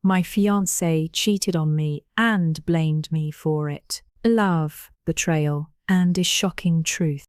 My fiancé cheated on me and blamed me for it. Love, betrayal, and a shocking truth.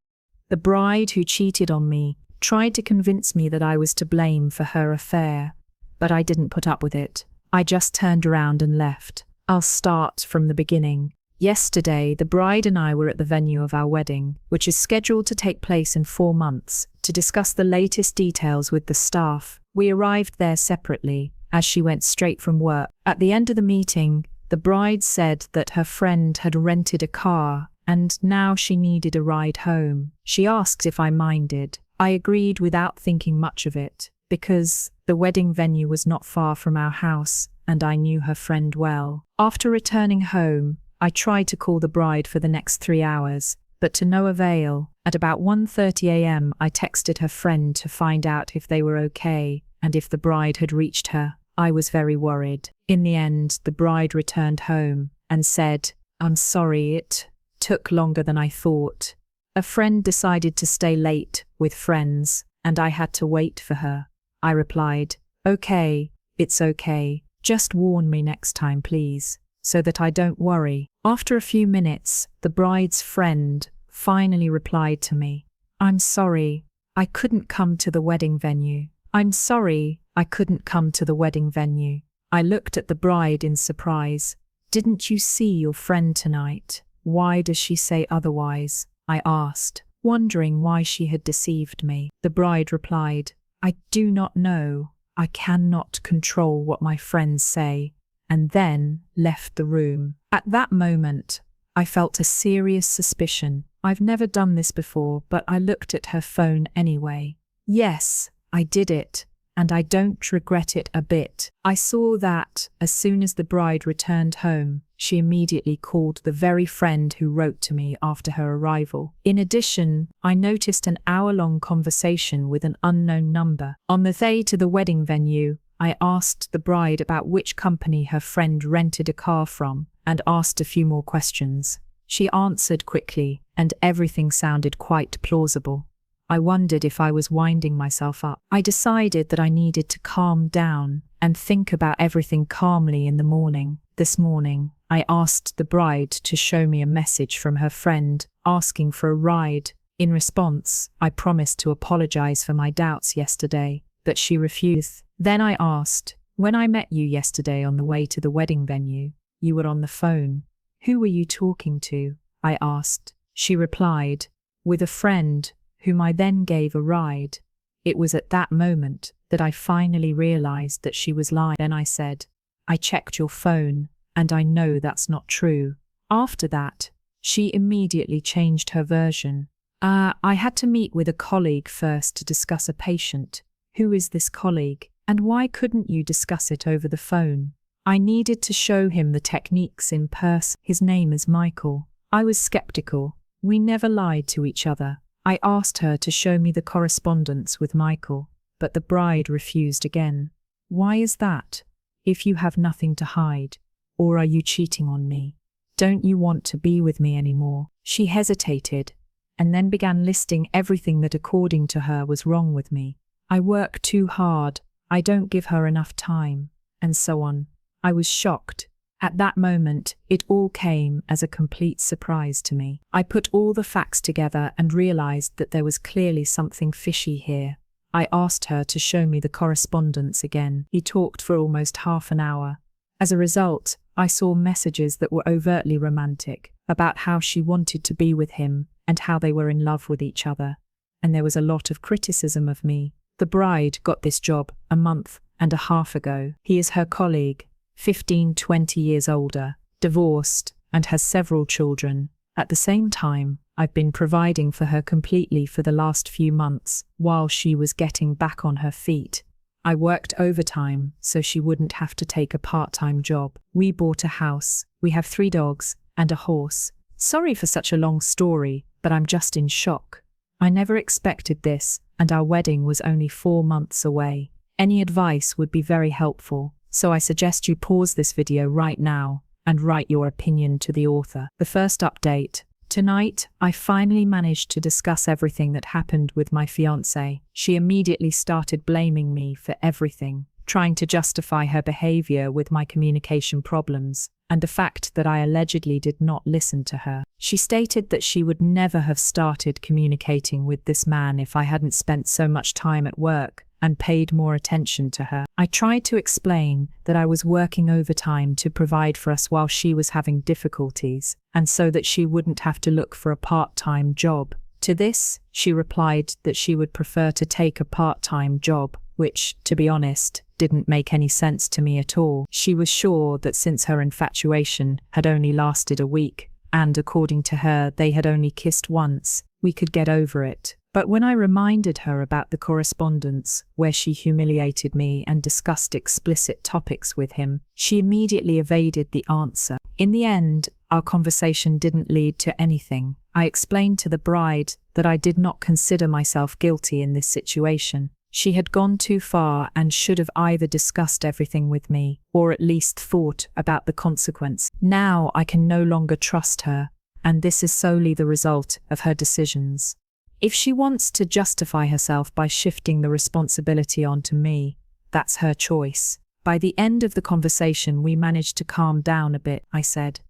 The bride who cheated on me tried to convince me that I was to blame for her affair, but I didn't put up with it. I just turned around and left. I'll start from the beginning. Yesterday, the bride and I were at the venue of our wedding, which is scheduled to take place in 4 months, to discuss the latest details with the staff. We arrived there separately, as she went straight from work. At the end of the meeting, the bride said that her friend had rented a car and now she needed a ride home. She asked if I minded. I agreed without thinking much of it, because the wedding venue was not far from our house and I knew her friend well. After returning home, I tried to call the bride for the next 3 hours, but to no avail. At about 1:30 a.m., I texted her friend to find out if they were okay and if the bride had reached her. I was very worried. In the end, the bride returned home and said, "I'm sorry, it took longer than I thought. A friend decided to stay late with friends, and I had to wait for her." I replied, "Okay, it's okay. Just warn me next time, please, so that I don't worry." After a few minutes, the bride's friend finally replied to me, "I'm sorry, I couldn't come to the wedding venue. I'm sorry, I couldn't come to the wedding venue." I looked at the bride in surprise. "Didn't you see your friend tonight? Why does she say otherwise?" I asked, wondering why she had deceived me. The bride replied, "I do not know. I cannot control what my friends say," and then left the room. At that moment, I felt a serious suspicion. I've never done this before, but I looked at her phone anyway. Yes, I did it, and I don't regret it a bit. I saw that, as soon as the bride returned home, she immediately called the very friend who wrote to me after her arrival. In addition, I noticed an hour-long conversation with an unknown number. On the way to the wedding venue, I asked the bride about which company her friend rented a car from, and asked a few more questions. She answered quickly, and everything sounded quite plausible. I wondered if I was winding myself up. I decided that I needed to calm down and think about everything calmly in the morning. This morning, I asked the bride to show me a message from her friend asking for a ride. In response, I promised to apologize for my doubts yesterday, but she refused. Then I asked, "When I met you yesterday on the way to the wedding venue, you were on the phone. Who were you talking to?" I asked. She replied, "With a friend, whom I then gave a ride." It was at that moment that I finally realized that she was lying. Then I said, "I checked your phone, and I know that's not true." After that, she immediately changed her version. "I had to meet with a colleague first to discuss a patient." "Who is this colleague, and why couldn't you discuss it over the phone?" "I needed to show him the techniques in person." "His name is Michael." I was skeptical. We never lied to each other. I asked her to show me the correspondence with Michael, but the bride refused again. "Why is that? If you have nothing to hide, or are you cheating on me? Don't you want to be with me anymore?" She hesitated, and then began listing everything that according to her was wrong with me. "I work too hard, I don't give her enough time," and so on. I was shocked. At that moment, it all came as a complete surprise to me. I put all the facts together and realized that there was clearly something fishy here. I asked her to show me the correspondence again. He talked for almost half an hour. As a result, I saw messages that were overtly romantic, about how she wanted to be with him and how they were in love with each other. And there was a lot of criticism of me. The bride got this job a month and a half ago. He is her colleague, 15-20 years older, divorced, and has several children. At the same time, I've been providing for her completely for the last few months while she was getting back on her feet. I worked overtime so she wouldn't have to take a part-time job. We bought a house. We have 3 dogs and a horse. Sorry for such a long story, but I'm just in shock. I never expected this, and our wedding was only 4 months away. Any advice would be very helpful. So I suggest you pause this video right now and write your opinion to the author. The first update. Tonight, I finally managed to discuss everything that happened with my fiancée. She immediately started blaming me for everything, trying to justify her behavior with my communication problems and the fact that I allegedly did not listen to her. She stated that she would never have started communicating with this man if I hadn't spent so much time at work and paid more attention to her. I tried to explain that I was working overtime to provide for us while she was having difficulties, and so that she wouldn't have to look for a part-time job. To this, she replied that she would prefer to take a part-time job, which, to be honest, didn't make any sense to me at all. She was sure that since her infatuation had only lasted a week, and according to her, they had only kissed once, we could get over it. But when I reminded her about the correspondence where she humiliated me and discussed explicit topics with him, she immediately evaded the answer. In the end, our conversation didn't lead to anything. I explained to the bride that I did not consider myself guilty in this situation. She had gone too far and should have either discussed everything with me or at least thought about the consequence. Now I can no longer trust her, and this is solely the result of her decisions. If she wants to justify herself by shifting the responsibility onto me, that's her choice. By the end of the conversation, we managed to calm down a bit. I said,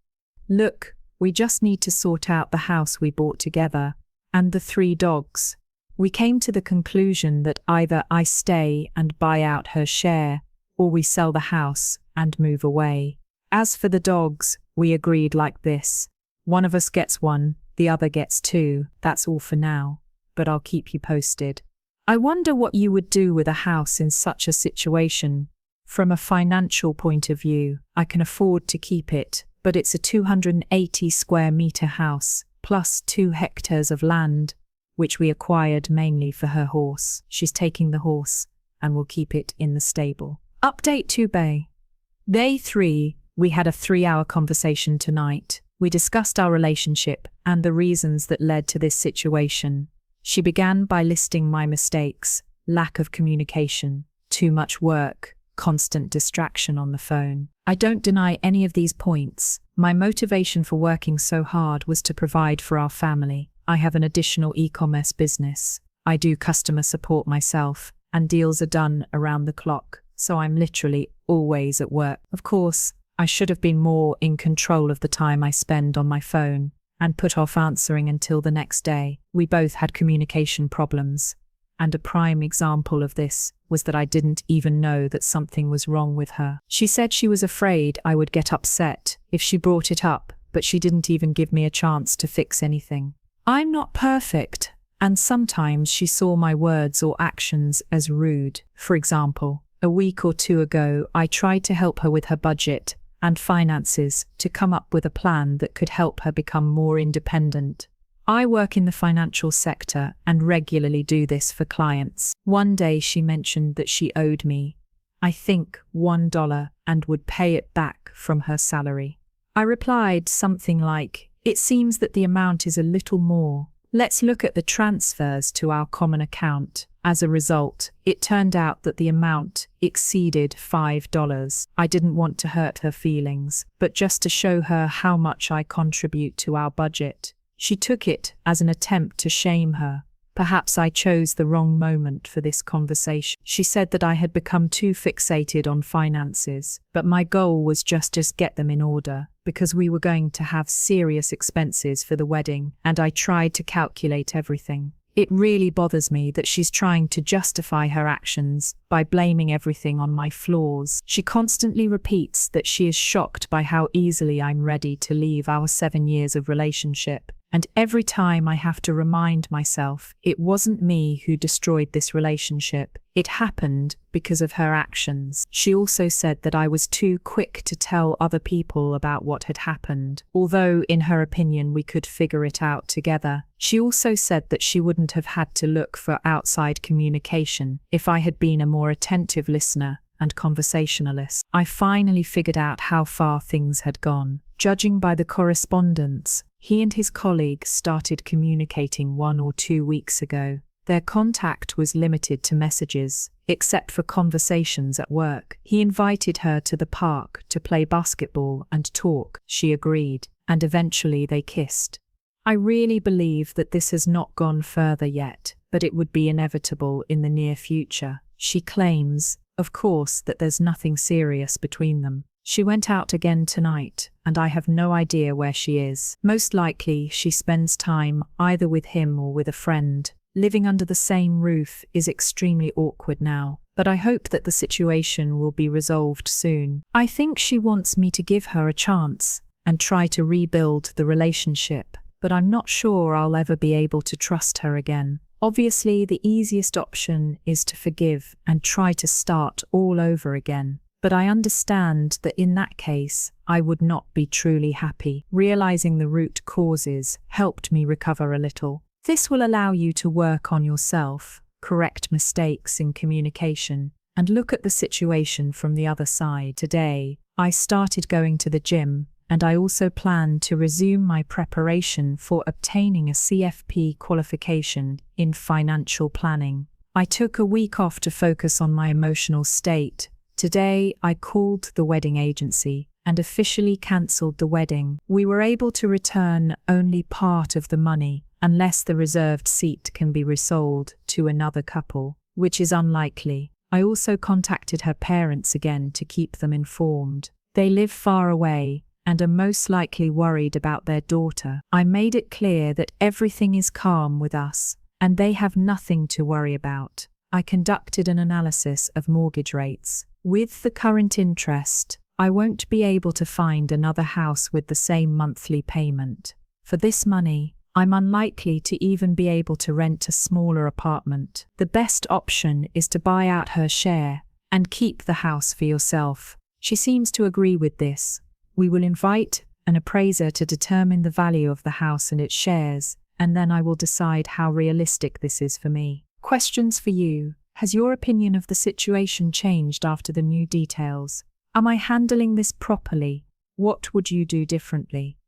"Look, we just need to sort out the house we bought together and the 3 dogs." We came to the conclusion that either I stay and buy out her share, or we sell the house and move away. As for the dogs, we agreed like this: one of us gets 1, the other gets 2. That's all for now, but I'll keep you posted. I wonder what you would do with a house in such a situation. From a financial point of view, I can afford to keep it, but it's a 280 square meter house, plus 2 hectares of land, which we acquired mainly for her horse. She's taking the horse and will keep it in the stable. Update 2 Bay. Day 3, we had a 3-hour conversation tonight. We discussed our relationship and the reasons that led to this situation. She began by listing my mistakes: lack of communication, too much work, constant distraction on the phone. I don't deny any of these points. My motivation for working so hard was to provide for our family. I have an additional e-commerce business. I do customer support myself, and deals are done around the clock, so I'm literally always at work. Of course, I should have been more in control of the time I spend on my phone and put off answering until the next day. We both had communication problems, and a prime example of this was that I didn't even know that something was wrong with her. She said she was afraid I would get upset if she brought it up, but she didn't even give me a chance to fix anything. I'm not perfect, and sometimes she saw my words or actions as rude. For example, a week or 2 ago, I tried to help her with her budget and finances to come up with a plan that could help her become more independent. I work in the financial sector and regularly do this for clients. One day she mentioned that she owed me, I think, $1 and would pay it back from her salary. I replied something like, "It seems that the amount is a little more. Let's look at the transfers to our common account." As a result, it turned out that the amount exceeded $5. I didn't want to hurt her feelings, but just to show her how much I contribute to our budget. She took it as an attempt to shame her. Perhaps I chose the wrong moment for this conversation. She said that I had become too fixated on finances, but my goal was just to get them in order, because we were going to have serious expenses for the wedding, and I tried to calculate everything. It really bothers me that she's trying to justify her actions by blaming everything on my flaws. She constantly repeats that she is shocked by how easily I'm ready to leave our 7 years of relationship. And every time I have to remind myself, it wasn't me who destroyed this relationship. It happened because of her actions. She also said that I was too quick to tell other people about what had happened, although in her opinion we could figure it out together. She also said that she wouldn't have had to look for outside communication if I had been a more attentive listener and conversationalist. I finally figured out how far things had gone. Judging by the correspondence, he and his colleague started communicating 1 or 2 weeks ago. Their contact was limited to messages, except for conversations at work. He invited her to the park to play basketball and talk. She agreed, and eventually they kissed. I really believe that this has not gone further yet, but it would be inevitable in the near future. She claims of course, that there's nothing serious between them. She went out again tonight, and I have no idea where she is. Most likely, she spends time either with him or with a friend. Living under the same roof is extremely awkward now, but I hope that the situation will be resolved soon. I think she wants me to give her a chance and try to rebuild the relationship, but I'm not sure I'll ever be able to trust her again. Obviously, the easiest option is to forgive and try to start all over again. But I understand that in that case, I would not be truly happy. Realizing the root causes helped me recover a little. This will allow you to work on yourself, correct mistakes in communication, and look at the situation from the other side. Today, I started going to the gym, and I also plan to resume my preparation for obtaining a CFP qualification in financial planning. I took a week off to focus on my emotional state. Today, I called the wedding agency and officially cancelled the wedding. We were able to return only part of the money, unless the reserved seat can be resold to another couple, which is unlikely. I also contacted her parents again to keep them informed. They live far away and are most likely worried about their daughter. I made it clear that everything is calm with us, and they have nothing to worry about. I conducted an analysis of mortgage rates. With the current interest, I won't be able to find another house with the same monthly payment. For this money, I'm unlikely to even be able to rent a smaller apartment. The best option is to buy out her share and keep the house for yourself. She seems to agree with this. We will invite an appraiser to determine the value of the house and its shares, and then I will decide how realistic this is for me. Questions for you. Has your opinion of the situation changed after the new details? Am I handling this properly? What would you do differently?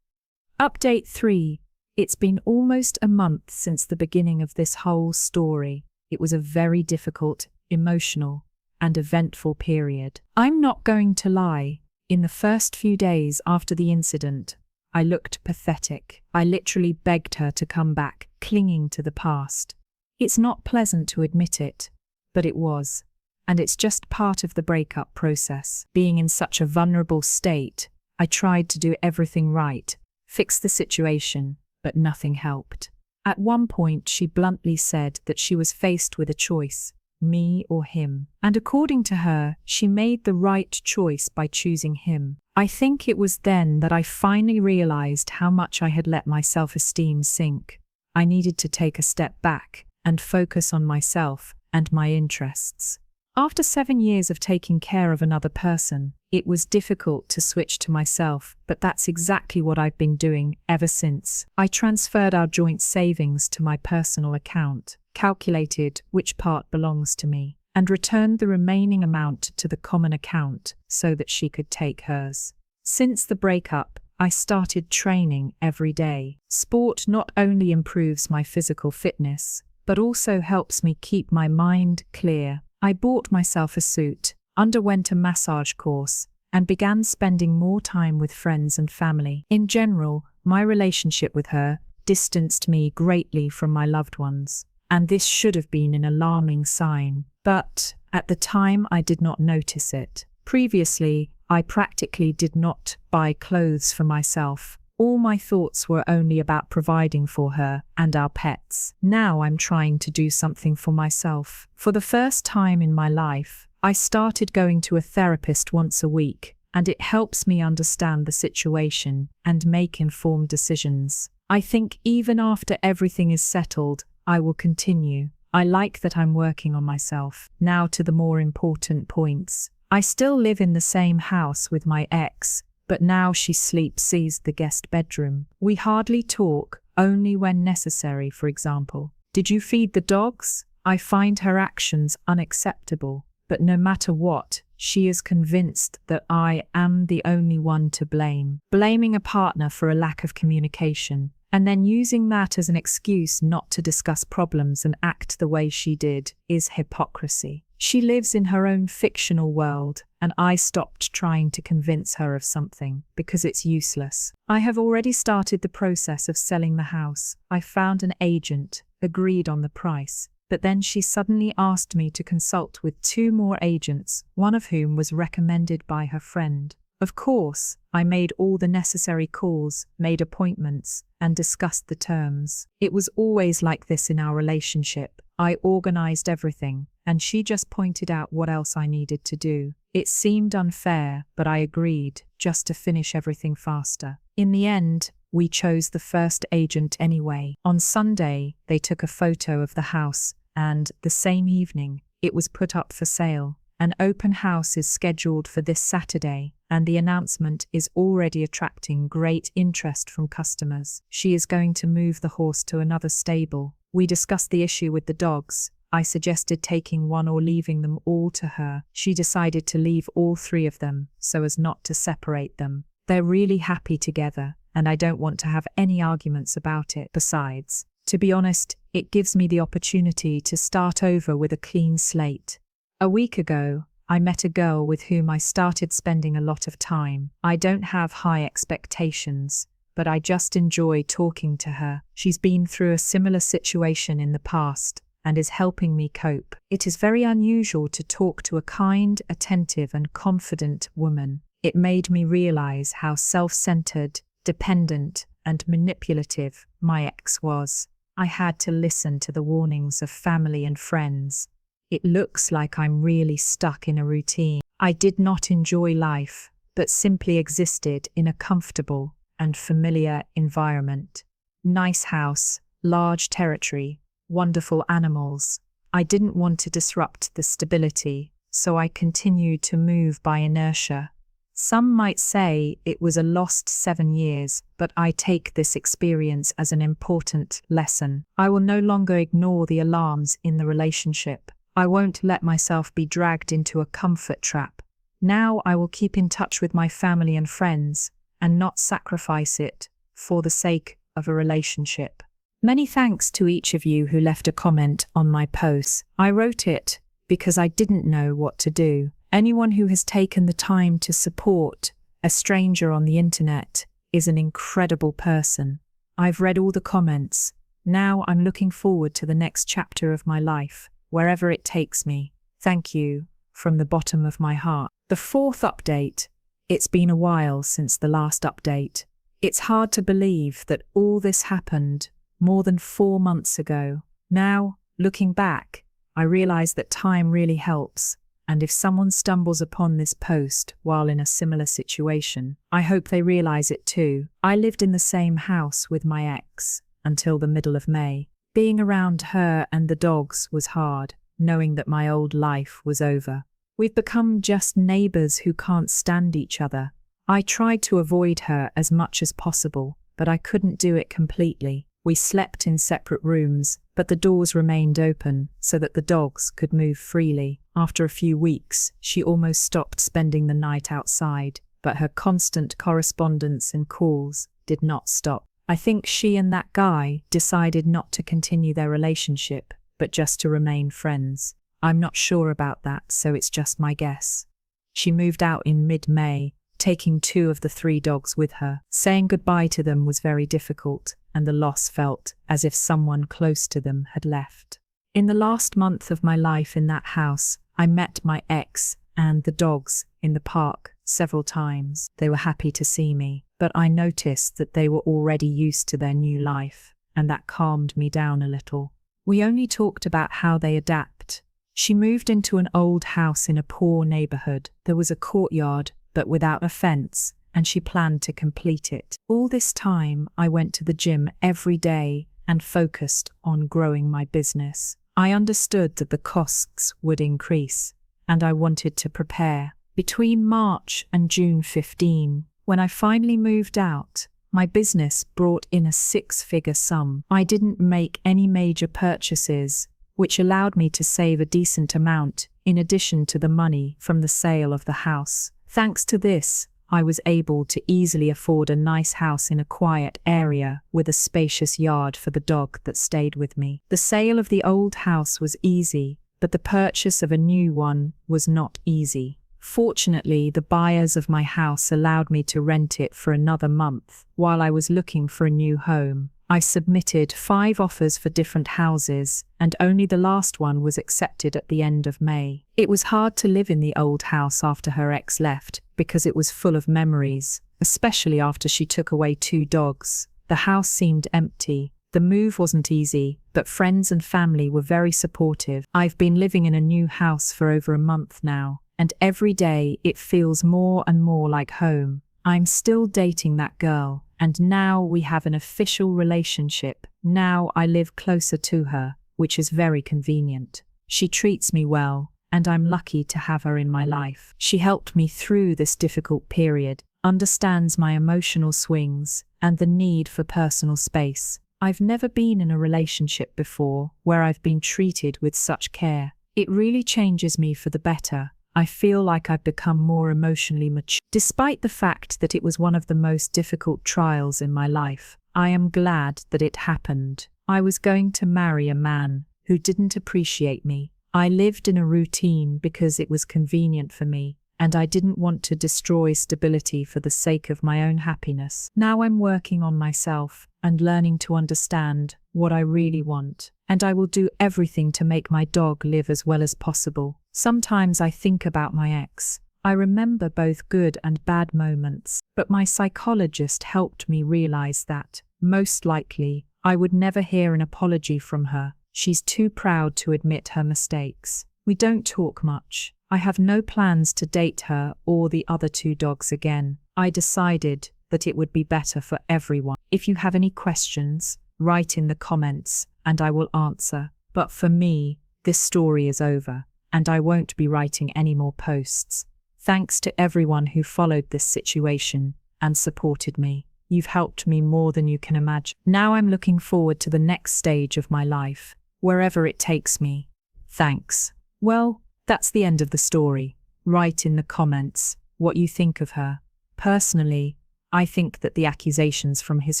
Update 3. It's been almost a month since the beginning of this whole story. It was a very difficult, emotional, and eventful period. I'm not going to lie. In the first few days after the incident, I looked pathetic. I literally begged her to come back, clinging to the past. It's not pleasant to admit it, but it was. And it's just part of the breakup process. Being in such a vulnerable state, I tried to do everything right, fix the situation, but nothing helped. At one point, she bluntly said that she was faced with a choice, me or him. And according to her, she made the right choice by choosing him. I think it was then that I finally realized how much I had let my self-esteem sink. I needed to take a step back and focus on myself and my interests. After 7 years of taking care of another person, it was difficult to switch to myself, but that's exactly what I've been doing ever since. I transferred our joint savings to my personal account, calculated which part belongs to me, and returned the remaining amount to the common account so that she could take hers. Since the breakup, I started training every day. Sport not only improves my physical fitness, but also helps me keep my mind clear. I bought myself a suit, underwent a massage course, and began spending more time with friends and family. In general, my relationship with her distanced me greatly from my loved ones, and this should have been an alarming sign. But at the time, I did not notice it. Previously, I practically did not buy clothes for myself. All my thoughts were only about providing for her and our pets. Now I'm trying to do something for myself. For the first time in my life, I started going to a therapist once a week, and it helps me understand the situation and make informed decisions. I think even after everything is settled, I will continue. I like that I'm working on myself. Now to the more important points. I still live in the same house with my ex, but now she sees the guest bedroom. We hardly talk, only when necessary, for example. Did you feed the dogs? I find her actions unacceptable, but no matter what, she is convinced that I am the only one to blame. Blaming a partner for a lack of communication, and then using that as an excuse not to discuss problems and act the way she did, is hypocrisy. She lives in her own fictional world, and I stopped trying to convince her of something because it's useless. I have already started the process of selling the house. I found an agent, agreed on the price, But then she suddenly asked me to consult with 2 more agents, one of whom was recommended by her friend. Of course, I made all the necessary calls, made appointments, and discussed the terms. It was always like this in our relationship. I organized everything, and she just pointed out what else I needed to do. It seemed unfair, but I agreed, just to finish everything faster. In the end, we chose the first agent anyway. On Sunday, they took a photo of the house, and the same evening, it was put up for sale. An open house is scheduled for this Saturday, and the announcement is already attracting great interest from customers. She is going to move the horse to another stable. We discussed the issue with the dogs. I suggested taking one or leaving them all to her. She decided to leave all 3 of them, so as not to separate them. They're really happy together, and I don't want to have any arguments about it. Besides, to be honest, it gives me the opportunity to start over with a clean slate. A week ago, I met a girl with whom I started spending a lot of time. I don't have high expectations, but I just enjoy talking to her. She's been through a similar situation in the past and is helping me cope. It is very unusual to talk to a kind, attentive, and confident woman. It made me realize how self-centered, dependent, and manipulative my ex was. I had to listen to the warnings of family and friends. It looks like I'm really stuck in a routine. I did not enjoy life, but simply existed in a comfortable and familiar environment. Nice house, large territory, wonderful animals. I didn't want to disrupt the stability, so I continued to move by inertia. Some might say it was a lost 7 years, but I take this experience as an important lesson. I will no longer ignore the alarms in the relationship. I won't let myself be dragged into a comfort trap. Now I will keep in touch with my family and friends and not sacrifice it for the sake of a relationship. Many thanks to each of you who left a comment on my posts. I wrote it because I didn't know what to do. Anyone who has taken the time to support a stranger on the internet is an incredible person. I've read all the comments. Now I'm looking forward to the next chapter of my life, wherever it takes me. Thank you from the bottom of my heart. The 4th update. It's been a while since the last update. It's hard to believe that all this happened more than 4 months ago. Now, looking back, I realize that time really helps. And if someone stumbles upon this post while in a similar situation, I hope they realize it too. I lived in the same house with my ex until the middle of May. Being around her and the dogs was hard, knowing that my old life was over. We've become just neighbors who can't stand each other. I tried to avoid her as much as possible, but I couldn't do it completely. We slept in separate rooms, but the doors remained open so that the dogs could move freely. After a few weeks, she almost stopped spending the night outside, but her constant correspondence and calls did not stop. I think she and that guy decided not to continue their relationship, but just to remain friends. I'm not sure about that, so it's just my guess. She moved out in mid-May, taking 2 of the 3 dogs with her. Saying goodbye to them was very difficult, and the loss felt as if someone close to them had left. In the last month of my life in that house, I met my ex and the dogs in the park several times. They were happy to see me, but I noticed that they were already used to their new life, and that calmed me down a little. We only talked about how they adapt. She moved into an old house in a poor neighborhood. There was a courtyard, but without a fence, and she planned to complete it. All this time, I went to the gym every day and focused on growing my business. I understood that the costs would increase, and I wanted to prepare. Between March and June 15, when I finally moved out, my business brought in a 6-figure sum. I didn't make any major purchases, which allowed me to save a decent amount in addition to the money from the sale of the house. Thanks to this, I was able to easily afford a nice house in a quiet area with a spacious yard for the dog that stayed with me. The sale of the old house was easy, but the purchase of a new one was not easy. Fortunately, the buyers of my house allowed me to rent it for another month while I was looking for a new home. I submitted 5 offers for different houses, and only the last one was accepted at the end of May. It was hard to live in the old house after her ex left, because it was full of memories, especially after she took away 2 dogs. The house seemed empty. The move wasn't easy, but friends and family were very supportive. I've been living in a new house for over a month now, and every day it feels more and more like home. I'm still dating that girl, and now we have an official relationship. Now I live closer to her, which is very convenient. She treats me well, and I'm lucky to have her in my life. She helped me through this difficult period, understands my emotional swings, and the need for personal space. I've never been in a relationship before where I've been treated with such care. It really changes me for the better. I feel like I've become more emotionally mature. Despite the fact that it was one of the most difficult trials in my life, I am glad that it happened. I was going to marry a man who didn't appreciate me. I lived in a routine because it was convenient for me, and I didn't want to destroy stability for the sake of my own happiness. Now I'm working on myself and learning to understand what I really want, and I will do everything to make my dog live as well as possible. Sometimes I think about my ex. I remember both good and bad moments, but my psychologist helped me realize that, most likely, I would never hear an apology from her. She's too proud to admit her mistakes. We don't talk much. I have no plans to date her or the other 2 dogs again. I decided that it would be better for everyone. If you have any questions, write in the comments and I will answer. But for me, this story is over, and I won't be writing any more posts. Thanks to everyone who followed this situation and supported me. You've helped me more than you can imagine. Now I'm looking forward to the next stage of my life, wherever it takes me. Thanks. Well, that's the end of the story. Write in the comments what you think of her. Personally, I think that the accusations from his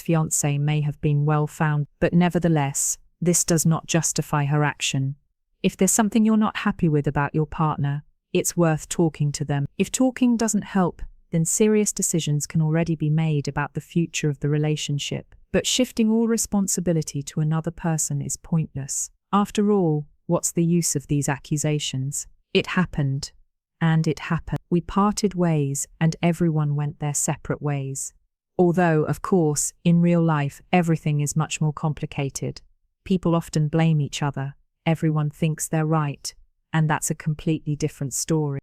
fiancée may have been well founded, but nevertheless, this does not justify her action. If there's something you're not happy with about your partner, it's worth talking to them. If talking doesn't help, then serious decisions can already be made about the future of the relationship. But shifting all responsibility to another person is pointless. After all, what's the use of these accusations? It happened, and it happened. We parted ways, and everyone went their separate ways. Although, of course, in real life, everything is much more complicated. People often blame each other. Everyone thinks they're right, and that's a completely different story.